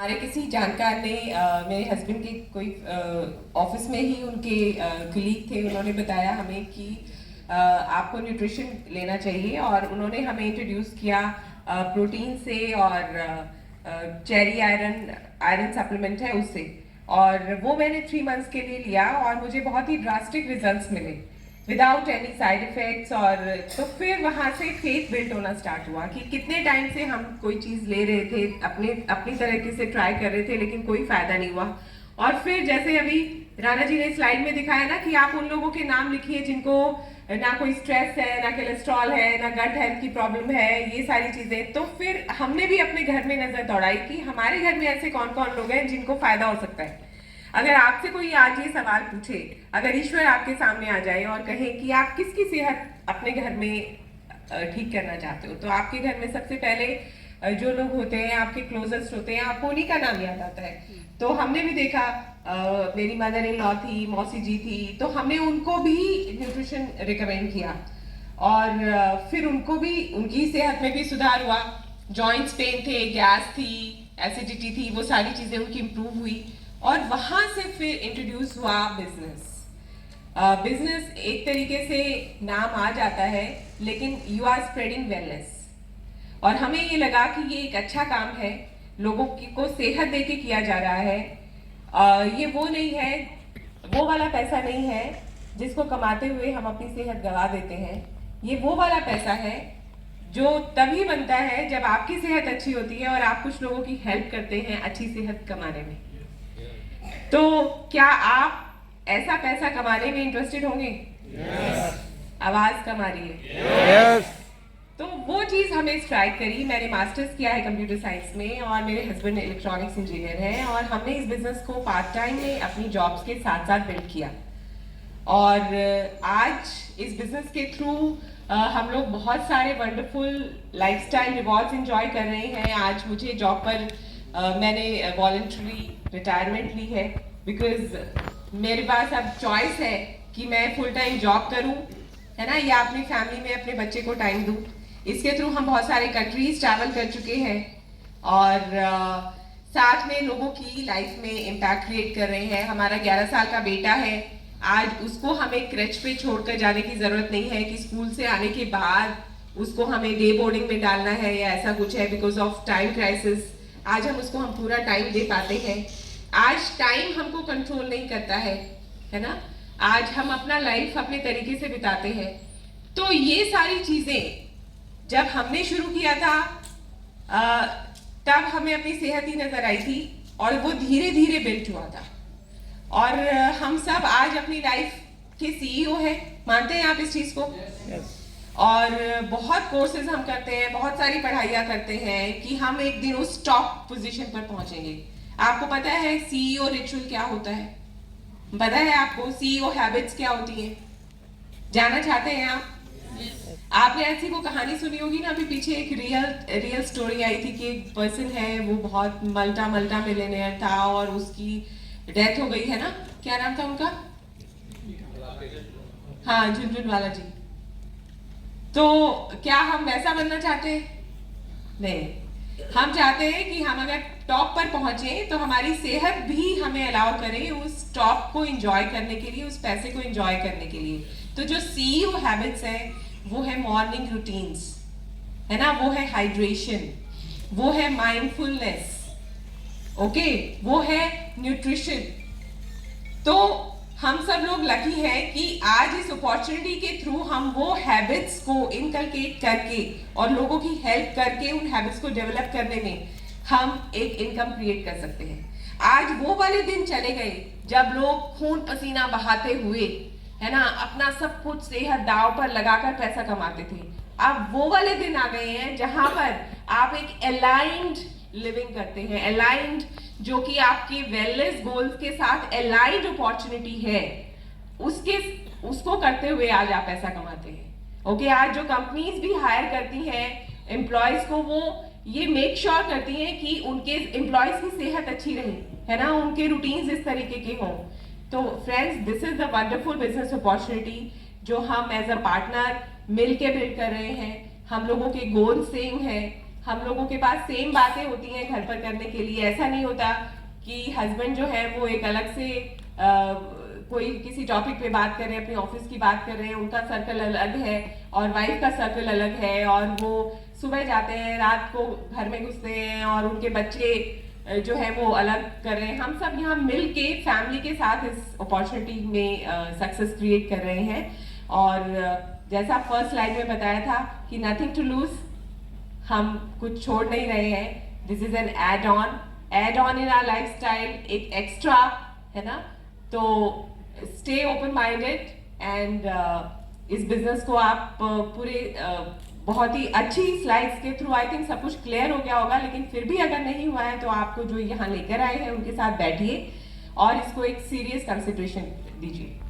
हमारे किसी जानकार ने मेरे हस्बैंड के कोई ऑफिस में ही उनके कलीग थे, उन्होंने बताया हमें कि आपको न्यूट्रिशन लेना चाहिए और उन्होंने हमें इंट्रोड्यूस किया प्रोटीन से और चेरी आयरन सप्लीमेंट है उससे। और वो मैंने 3 मंथ्स के लिए लिया और मुझे बहुत ही ड्रास्टिक रिजल्ट्स मिले विदाउट एनी साइड इफेक्ट्स। और तो फिर वहाँ से फेथ बिल्ड होना स्टार्ट हुआ कि कितने टाइम से हम कोई चीज़ ले रहे थे, अपनी तरीके से ट्राई कर रहे थे, लेकिन कोई फायदा नहीं हुआ। और फिर जैसे अभी राणा जी ने स्लाइड में दिखाया ना कि आप उन लोगों के नाम लिखिए जिनको ना कोई स्ट्रेस है, ना कोलेस्ट्रॉल है, ना गट हेल्थ की प्रॉब्लम है, ये सारी चीज़ें। तो फिर हमने भी अपने घर में नज़र दौड़ाई कि हमारे घर में ऐसे कौन कौन लोग हैं जिनको फायदा हो सकता है। अगर आपसे कोई आज ये सवाल पूछे, अगर ईश्वर आपके सामने आ जाए और कहे कि आप किसकी सेहत अपने घर में ठीक करना चाहते हो, तो आपके घर में सबसे पहले जो लोग होते हैं, आपके क्लोजेस्ट होते हैं, आपको उन्हीं का नाम याद आता है। तो हमने भी देखा, मेरी मदर इन लॉ थी, मौसी जी थी, तो हमने उनको भी न्यूट्रिशन रिकमेंड किया और फिर उनको भी उनकी सेहत में भी सुधार हुआ। जॉइंट्स पेन थे, गैस थी, एसिडिटी थी, वो सारी चीज़ें उनकी इम्प्रूव हुई। और वहाँ से फिर इंट्रोड्यूस हुआ बिजनेस। बिजनेस एक तरीके से नाम आ जाता है, लेकिन यू आर स्प्रेडिंग वेलनेस। और हमें ये लगा कि ये एक अच्छा काम है, लोगों को सेहत दे के किया जा रहा है। ये वो नहीं है, वो वाला पैसा नहीं है जिसको कमाते हुए हम अपनी सेहत गंवा देते हैं। ये वो वाला पैसा है जो तभी बनता है जब आपकी सेहत अच्छी होती है और आप कुछ लोगों की हेल्प करते हैं अच्छी सेहत कमाने में। तो क्या आप ऐसा पैसा कमाने में इंटरेस्टेड होंगे? yes. आवाज कम आ रही है। yes. तो वो चीज हमें स्ट्राइक करी। मैंने मास्टर्स किया है कंप्यूटर साइंस में और मेरे हस्बैंड इलेक्ट्रॉनिक्स इंजीनियर हैं और हमने इस बिजनेस को पार्ट टाइम में अपनी जॉब्स के साथ साथ बिल्ड किया। और आज इस बिजनेस के थ्रू हम लोग बहुत सारे वंडरफुल लाइफस्टाइल रिवॉर्ड्स एंजॉय कर रहे हैं। आज मुझे जॉब पर मैंने वॉलंटरी रिटायरमेंट ली है बिकॉज मेरे पास अब चॉइस है कि मैं फुल टाइम जॉब करूं, है ना, या अपनी फैमिली में अपने बच्चे को टाइम दूं। इसके थ्रू हम बहुत सारे कंट्रीज ट्रैवल कर चुके हैं और साथ में लोगों की लाइफ में इम्पैक्ट क्रिएट कर रहे हैं। हमारा 11 साल का बेटा है, आज उसको हमें क्रच पे छोड़कर जाने की जरूरत नहीं है कि स्कूल से आने के बाद उसको हमें डे बोर्डिंग में डालना है या ऐसा कुछ है बिकॉज ऑफ टाइम क्राइसिस। आज हम पूरा टाइम दे पाते हैं। आज टाइम हमको कंट्रोल नहीं करता है ना। आज हम अपना लाइफ अपने तरीके से बिताते हैं। तो ये सारी चीजें जब हमने शुरू किया था तब हमें अपनी सेहत ही नजर आई थी और वो धीरे धीरे बिल्ड हुआ था। और हम सब आज अपनी लाइफ के सीईओ हैं, मानते हैं आप इस चीज को? yes. और बहुत कोर्सेज हम करते हैं, बहुत सारी पढ़ाइयाँ करते हैं कि हम एक दिन उस टॉप पोजीशन पर पहुंचेंगे। आपको पता है सीईओ रिचुअल क्या होता है? पता है आपको सीईओ हैबिट्स क्या होती हैं? जानना चाहते हैं आप? आपने ऐसी वो कहानी सुनी होगी ना, अभी पीछे एक रियल स्टोरी आई थी कि एक पर्सन है, वो बहुत मल्टा मिलियनेयर था और उसकी डेथ हो गई, है ना। क्या नाम था उनका? हाँ, झुनझुनवाला जी। तो क्या हम वैसा बनना चाहते हैं? नहीं, हम चाहते हैं कि हम अगर टॉप पर पहुंचे तो हमारी सेहत भी हमें अलाउ करे उस टॉप को एंजॉय करने के लिए, उस पैसे को एंजॉय करने के लिए। तो जो सीईओ हैबिट्स हैं वो है मॉर्निंग रूटीन्स, है ना, वो है हाइड्रेशन, वो है माइंडफुलनेस, ओके, वो है न्यूट्रिशन। तो हम सब लोग लकी हैं कि आज इस अपॉर्चुनिटी के थ्रू हम वो हैबिट्स को इनकलकेट करके और लोगों की हेल्प करके उन हैबिट्स को डेवलप करने में हम एक इनकम क्रिएट कर सकते हैं। आज वो वाले दिन चले गए जब लोग खून पसीना बहाते हुए, है ना, अपना सब कुछ सेहत दांव पर लगाकर पैसा कमाते थे। अब वो वाले दिन आ गए हैं जहां पर आप एक अलाइंड लिविंग करते हैं, अलाइंड, जो कि आपके वेलनेस गोल्स के साथ अलाइंड अपॉर्चुनिटी है, उसको करते हुए आज आप पैसा कमाते हैं। ओके, आज जो कंपनीज भी हायर करती हैं एम्प्लॉयज को, वो ये मेक श्योर करती हैं कि उनके एम्प्लॉयज की सेहत अच्छी रहे, है ना, उनके रूटीन्स इस तरीके के हों। तो friends, this is the wonderful business opportunity जो हम एज अ पार्टनर मिल के बिल्ड कर रहे हैं। हम लोगों के गोल सेम है हम लोगों के पास सेम बातें होती हैं घर पर करने के लिए। ऐसा नहीं होता कि हस्बैंड जो है वो एक अलग से कोई किसी टॉपिक पे बात कर रहे हैं, अपने ऑफिस की बात कर रहे हैं, उनका सर्कल अलग है और वाइफ का सर्कल अलग है, और वो सुबह जाते हैं, रात को घर में घुसते हैं, और उनके बच्चे जो है वो अलग कर रहे हैं। हम सब यहाँ मिल के फैमिली के साथ इस अपॉर्चुनिटी में सक्सेस क्रिएट कर रहे हैं। और जैसा फर्स्ट लाइन में बताया था कि नथिंग टू लूज, हम कुछ छोड़ नहीं रहे हैं। This is an add on in our life style, एक एक्स्ट्रा है ना। तो स्टे ओपन माइंडेड एंड इस बिजनेस को आप पूरे बहुत ही अच्छी स्लाइड्स के थ्रू आई थिंक सब कुछ क्लियर हो गया होगा, लेकिन फिर भी अगर नहीं हुआ है तो आपको जो यहाँ लेकर आए हैं उनके साथ बैठिए और इसको एक सीरियस कंसिडरेशन दीजिए।